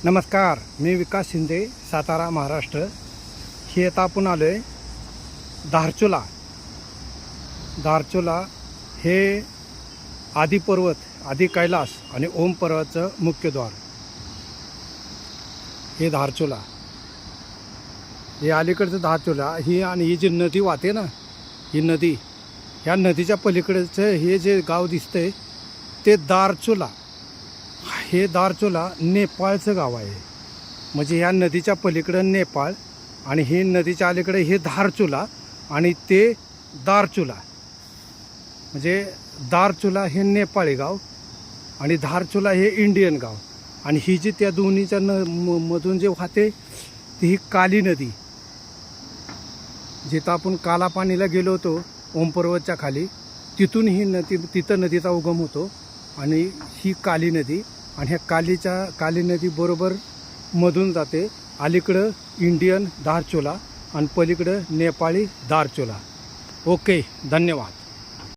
नमस्कार, मी विकास शिंदे, सातारा, महाराष्ट्र. हे आता आपण आलो आहे धारचुला. धारचुला हे आदि पर्वत, आदि कैलास आणि ओम पर्वतचं मुख्य द्वार. हे धारचुला, हे अलीकडचं धारचुला. ही आणि ही जी नदी वाहते ना, ही नदी, ह्या नदीच्या पलीकडचं हे जे गाव दिसतंय ते धारचुला. हे धारचुला नेपाळचं गाव आहे. म्हणजे ह्या नदीच्या पलीकडं नेपाळ आणि हे नदीच्या अलीकडे हे धारचुला आणि ते धारचुला. म्हणजे धारचुला हे नेपाळी गाव आणि धारचुला हे इंडियन गाव. आणि ही जी त्या दोन्हीच्या मधून जे वाहते ती ही काली नदी, जिथं आपण कालापानीला गेलो होतो ओम पर्वतच्या खाली, तिथून ही नदी, तिथं नदीचा उगम होतो. आणि ही काली नदी, आणि ह्या काली नदी बरोबर मधून जाते. अलीकडं इंडियन धारचुला आणि पलीकडं नेपाळी धारचुला. ओके, धन्यवाद.